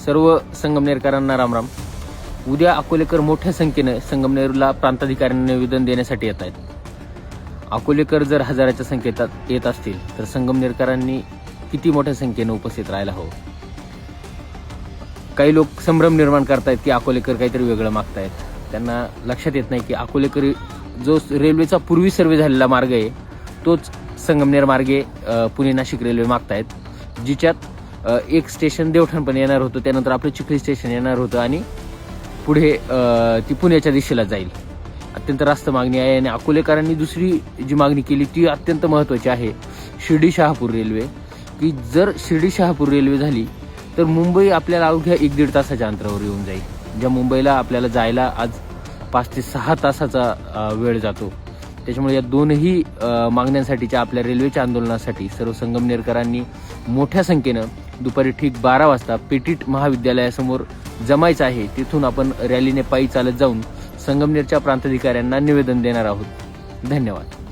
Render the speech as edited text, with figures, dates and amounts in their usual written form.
सर्व संगमनेरकरांना रामराम. उद्या अकोलेकर मोठ्या संख्येनं संगमनेरला प्रांताधिकाऱ्यांना निवेदन देण्यासाठी येत आहेत. अकोलेकर जर हजाराच्या संख्येत येत असतील तर संगमनेरकरांनी किती मोठ्या संख्येनं उपस्थित राहायला हवं. काही लोक संभ्रम निर्माण करतायत की अकोलेकर काहीतरी वेगळं मागतायत. त्यांना लक्षात येत नाही की अकोलेकर जो रेल्वेचा पूर्वी सर्वे झालेला मार्ग आहे तोच संगमनेर मार्गे पुणे नाशिक रेल्वे मागतायत, जिच्यात एक स्टेशन देवठाण पण येणार होतं, त्यानंतर आपलं चिखली स्टेशन येणार होतं आणि पुढे ती पुण्याच्या दिशेला जाईल. अत्यंत रास्त मागणी आहे. आणि अकोलेकरांनी दुसरी जी मागणी केली ती अत्यंत महत्त्वाची आहे, शिर्डी शहापूर रेल्वे. की जर शिर्डी शहापूर रेल्वे झाली तर मुंबई आपल्याला अवघ्या 1-1.5 तासाच्या अंतरावर येऊन जाईल. ज्या मुंबईला आपल्याला जायला आज 5 ते 6 तासाचा वेळ जातो. त्याच्यामुळे या दोनही मागण्यांसाठीच्या आपल्या रेल्वेच्या आंदोलनासाठी सर्व संगमनेरकरांनी मोठ्या संख्येनं दुपारी ठीक 12 वाजता पेटीट महाविद्यालयासमोर जमायचं आहे. तिथून आपण रॅलीने पायी चालत जाऊन संगमनेरच्या प्रांताधिकाऱ्यांना निवेदन देणार आहोत. धन्यवाद.